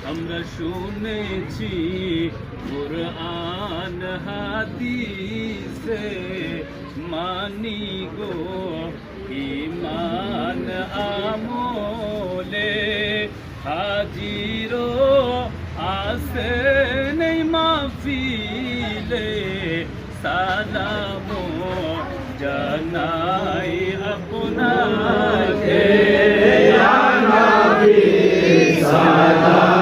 আমরা শুনেছি কুরআন হাদিসে মানি গো ঈমান আমলে হাজিরো আসেন মাহফিলে সালাম জানাই আপনাকে ইয়া নবী সালাম